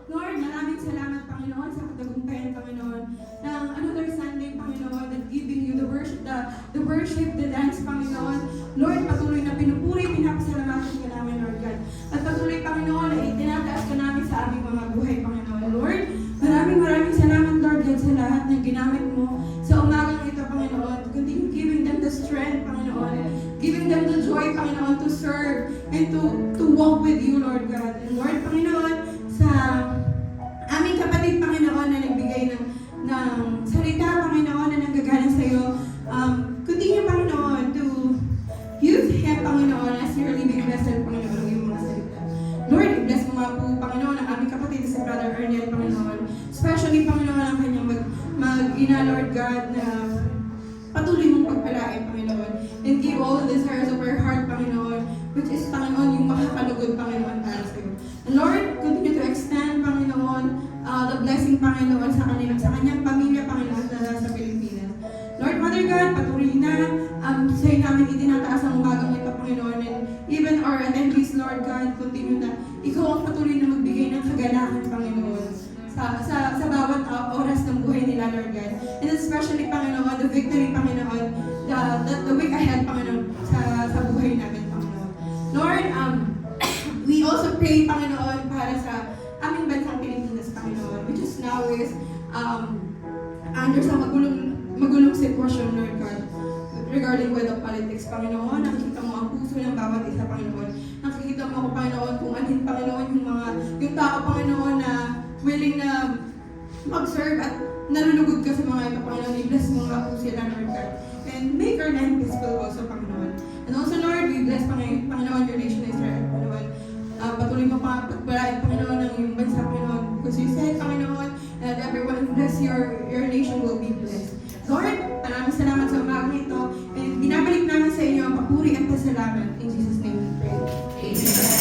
Lord, maraming salamat, Panginoon, sa katagumpayan, Panginoon, ng another Sunday, Panginoon, that giving you the worship, the dance, Panginoon. Lord, patuloy na pinupuri, pinapasalamatan ka namin, Lord God. At patuloy, Panginoon, ay tinataas ka namin sa aming mga buhay, Panginoon. Lord, maraming salamat, Lord God, sa lahat ng ginamit mo sa umagang ito, Panginoon. Continue giving them the strength, Panginoon. Giving them the joy, Panginoon, to serve and to walk with you, Lord God. And Lord, Panginoon, sa aming kapatid, Panginoon, na nagbigay ng salita, Panginoon, na nanggagaling sa iyo, continue, Panginoon, to use him, Panginoon, as your living vessel, Panginoon, ng iyong mga salita. Lord, i-bless mo nga po, Panginoon, ang aming kapatid si Brother Ernest, Panginoon. Especially, Panginoon, ang kanyang mag-ina, Lord God, na patuloy mong pagpalain, Panginoon. And give all the desires of our heart, Panginoon, which is, Panginoon, yung makakalugod, Panginoon, para sa iyo. And Lord, continue to extend, Panginoon, the blessing, Panginoon, sa kanyang pamilya, Panginoon, na sa Pilipinas. Lord, Father God, patuloy na sa'yo namin itinataas ang umagang ito, Panginoon. And even our attendees, Lord God, continue na ikaw ang patuloy na magbigay ng kagalakan, Panginoon, sa bawat oras ng buhay nila, Lord God. And especially, Panginoon, the victory, Panginoon, the week ahead, Panginoon, sa buhay namin, Panginoon. Lord, we also pray, Panginoon, para sa aming bansang Pilipinas, Panginoon, which is now is under sa magulong sitwasyon, Lord God, regarding with the politics, Panginoon. Nakikita mo ang puso ng bawat isa, Panginoon. Nakikita mo ako, Panginoon, kung anhin, Panginoon, yung tao, Panginoon, na willing na mag-serve at nalulugod ka sa mga ito, Panginoon. I-bless mo nga po sila, Lord God. And make our land peaceful also, Panginoon. And also, Lord, we bless, Panginoon, your nation Israel, Panginoon. Patuloy mo pa pagpalain, Panginoon, ng iyong bansa, Panginoon. Because you said, Panginoon, that everyone bless your nation will be blessed. Lord, maraming salamat sa umagang ito. And binabalik namin sa inyo ang papuri at pasalamat. In Jesus' name we pray. Amen.